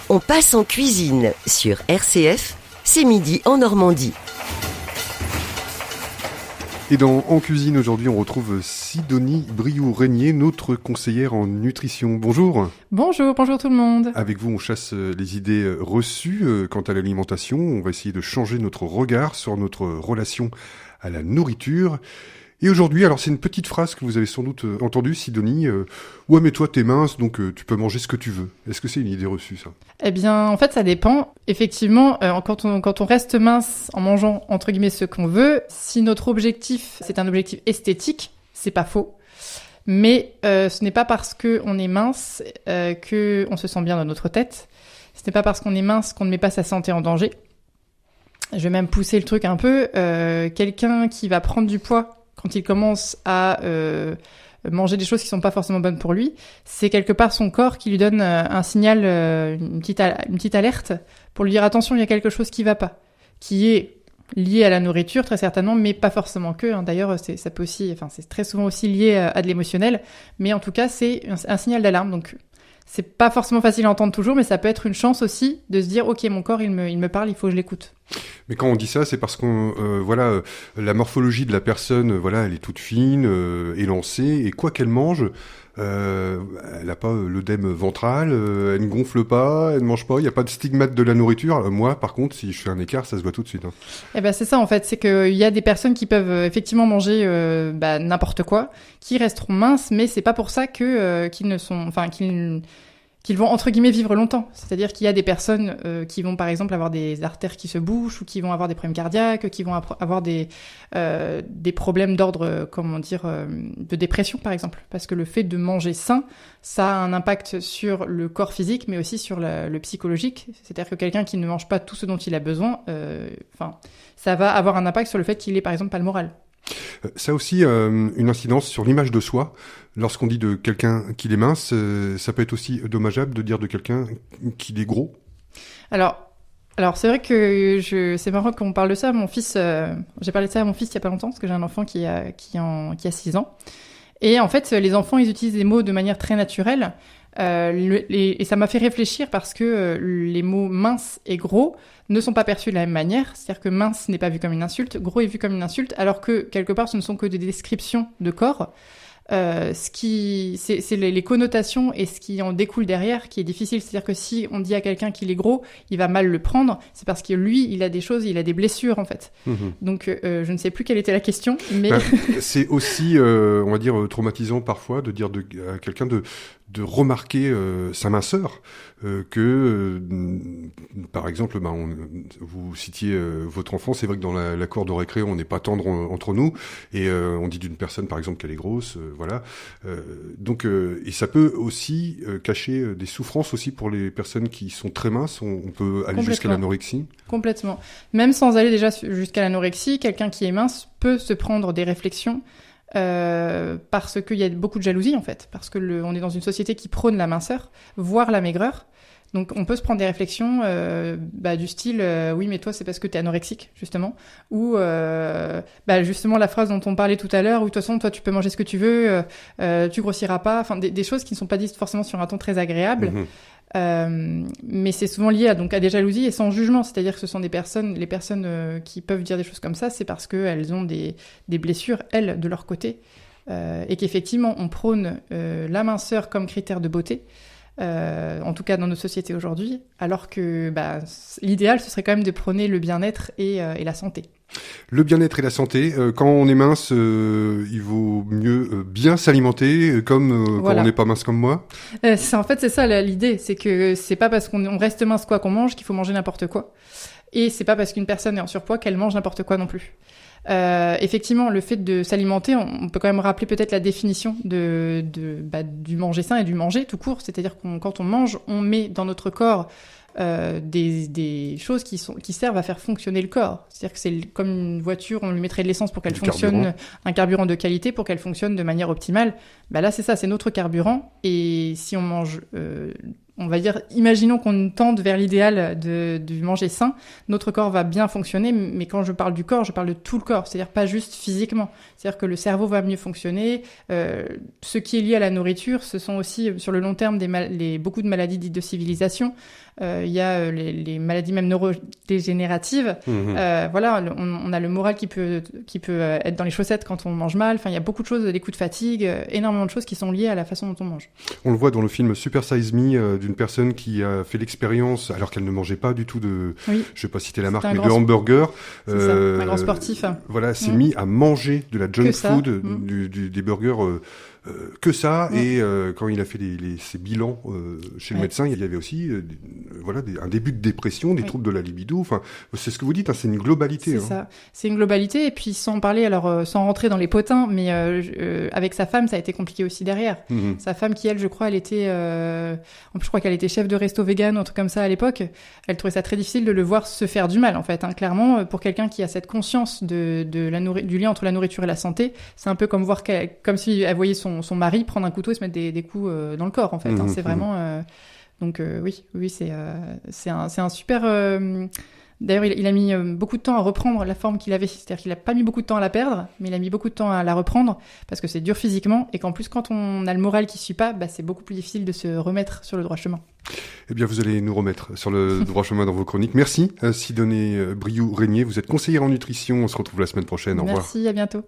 On passe en cuisine sur RCF, c'est midi en Normandie. Et dans En cuisine aujourd'hui, on retrouve Sidonie Briou-Régnier, notre conseillère en nutrition. Bonjour. Bonjour tout le monde. Avec vous, on chasse les idées reçues quant à l'alimentation. On va essayer de changer notre regard sur notre relation à la nourriture. Et aujourd'hui, alors c'est une petite phrase que vous avez sans doute entendue, Sidonie. Ouais, mais toi, t'es mince, donc tu peux manger ce que tu veux. Est-ce que c'est une idée reçue, ça ? Eh bien, en fait, ça dépend. Effectivement, quand on reste mince en mangeant, entre guillemets, ce qu'on veut, si notre objectif, c'est un objectif esthétique, c'est pas faux. Mais ce n'est pas parce qu'on est mince qu'on se sent bien dans notre tête. Ce n'est pas parce qu'on est mince qu'on ne met pas sa santé en danger. Je vais même pousser le truc un peu. Quelqu'un qui va prendre du poids quand il commence à manger des choses qui sont pas forcément bonnes pour lui, c'est quelque part son corps qui lui donne un signal, une petite alerte pour lui dire attention, il y a quelque chose qui va pas, qui est lié à la nourriture très certainement, mais pas forcément que. Hein. D'ailleurs, ça peut aussi, c'est très souvent aussi lié à de l'émotionnel, mais en tout cas, c'est un signal d'alarme. Donc, c'est pas forcément facile à entendre toujours, mais ça peut être une chance aussi de se dire ok, mon corps il me parle, il faut que je l'écoute. Mais quand on dit ça, c'est parce qu'on la morphologie de la personne, elle est toute fine, élancée, et quoi qu'elle mange, elle n'a pas l'œdème ventral, elle ne gonfle pas, elle ne mange pas, il n'y a pas de stigmate de la nourriture. Moi, par contre, si je fais un écart, ça se voit tout de suite. Hein. Eh ben c'est ça en fait, c'est qu'il y a des personnes qui peuvent effectivement manger n'importe quoi, qui resteront minces, mais c'est pas pour ça qu'ils vont entre guillemets vivre longtemps. C'est-à-dire qu'il y a des personnes qui vont par exemple avoir des artères qui se bouchent ou qui vont avoir des problèmes cardiaques, qui vont avoir des problèmes d'ordre, de dépression par exemple. Parce que le fait de manger sain, ça a un impact sur le corps physique, mais aussi sur le psychologique. C'est-à-dire que quelqu'un qui ne mange pas tout ce dont il a besoin, ça va avoir un impact sur le fait qu'il ait par exemple pas le moral. Ça a aussi une incidence sur l'image de soi. Lorsqu'on dit de quelqu'un qu'il est mince, ça peut être aussi dommageable de dire de quelqu'un qu'il est gros. Alors c'est vrai que c'est marrant qu'on parle de ça. Mon fils, j'ai parlé de ça à mon fils il y a pas longtemps parce que j'ai un enfant qui a 6 ans. Et en fait, les enfants, ils utilisent des mots de manière très naturelle. Et ça m'a fait réfléchir parce que les mots mince et gros ne sont pas perçus de la même manière. C'est-à-dire que mince n'est pas vu comme une insulte, gros est vu comme une insulte, alors que quelque part, ce ne sont que des descriptions de corps. C'est les connotations et ce qui en découle derrière qui est difficile. C'est-à-dire que si on dit à quelqu'un qu'il est gros, il va mal le prendre. C'est parce que lui, il a des choses, il a des blessures en fait. Mmh. Donc je ne sais plus quelle était la question, mais c'est aussi, on va dire, traumatisant parfois de dire à quelqu'un de remarquer sa minceur, par exemple, vous citiez votre enfant, c'est vrai que dans la cour de récré, on n'est pas tendre entre nous, et on dit d'une personne, par exemple, qu'elle est grosse, et ça peut aussi cacher des souffrances aussi pour les personnes qui sont très minces. On peut aller jusqu'à l'anorexie. Complètement. Même sans aller déjà jusqu'à l'anorexie, quelqu'un qui est mince peut se prendre des réflexions parce qu'il y a beaucoup de jalousie en fait, parce que on est dans une société qui prône la minceur, voire la maigreur. Donc on peut se prendre des réflexions du style oui mais toi c'est parce que t'es anorexique justement, ou justement la phrase dont on parlait tout à l'heure, où de toute façon toi tu peux manger ce que tu veux, tu grossiras pas, enfin des choses qui ne sont pas dites forcément sur un ton très agréable. Mais c'est souvent lié à des jalousies et sans jugement, c'est-à-dire que ce sont les personnes qui peuvent dire des choses comme ça, c'est parce qu'elles ont des blessures, elles, de leur côté, et qu'effectivement on prône la minceur comme critère de beauté, en tout cas dans notre société aujourd'hui, alors que l'idéal ce serait quand même de prôner le bien-être et la santé. Le bien-être et la santé, quand on est mince, il vaut mieux bien s'alimenter comme quand on n'est pas mince comme moi. C'est ça l'idée, c'est que c'est pas parce qu'on reste mince quoi qu'on mange qu'il faut manger n'importe quoi. Et c'est pas parce qu'une personne est en surpoids qu'elle mange n'importe quoi non plus. Effectivement, le fait de s'alimenter, on peut quand même rappeler peut-être la définition du manger sain et du manger tout court. C'est-à-dire que quand on mange, on met dans notre corps des choses qui servent à faire fonctionner le corps. C'est-à-dire que c'est comme une voiture, on lui mettrait de l'essence pour qu'elle fonctionne, un carburant de qualité pour qu'elle fonctionne de manière optimale. Là, c'est ça, c'est notre carburant. Et si on mange on va dire, imaginons qu'on tende vers l'idéal du manger sain, notre corps va bien fonctionner, mais quand je parle du corps, je parle de tout le corps, c'est-à-dire pas juste physiquement. C'est-à-dire que le cerveau va mieux fonctionner. Ce qui est lié à la nourriture, ce sont aussi, sur le long terme, beaucoup de maladies dites de civilisation. Il y a les maladies même neurodégénératives. Voilà, on a le moral qui peut être dans les chaussettes quand on mange mal. Enfin, il y a beaucoup de choses, des coups de fatigue, énormément de choses qui sont liées à la façon dont on mange. On le voit dans le film Super Size Me, d'une personne qui a fait l'expérience, alors qu'elle ne mangeait pas du tout je sais pas citer la marque, mais de hamburger. Un grand sportif. Voilà, s'est mis à manger de la junk food, des burgers. Que ça, et quand il a fait ses bilans chez le médecin, il y avait aussi un début de dépression, des troubles de la libido. Enfin, c'est ce que vous dites, c'est une globalité. C'est ça, c'est une globalité. Et puis sans parler, alors sans rentrer dans les potins, mais avec sa femme, ça a été compliqué aussi derrière. Sa femme qui, elle, je crois, je crois qu'elle était chef de resto vegan ou un truc comme ça à l'époque. Elle trouvait ça très difficile de le voir se faire du mal, en fait. Clairement, pour quelqu'un qui a cette conscience du lien entre la nourriture et la santé, c'est un peu comme comme si elle voyait son mari prendre un couteau et se mettre des coups dans le corps, en fait. C'est vraiment... Donc oui, c'est un super... D'ailleurs, il a mis beaucoup de temps à reprendre la forme qu'il avait. C'est-à-dire qu'il n'a pas mis beaucoup de temps à la perdre, mais il a mis beaucoup de temps à la reprendre parce que c'est dur physiquement et qu'en plus, quand on a le moral qui ne suit pas, c'est beaucoup plus difficile de se remettre sur le droit chemin. Eh bien, vous allez nous remettre sur le droit chemin dans vos chroniques. Merci, Sidonie Briou-Régnier. Vous êtes conseillère en nutrition. On se retrouve la semaine prochaine. Au revoir. Merci, à bientôt.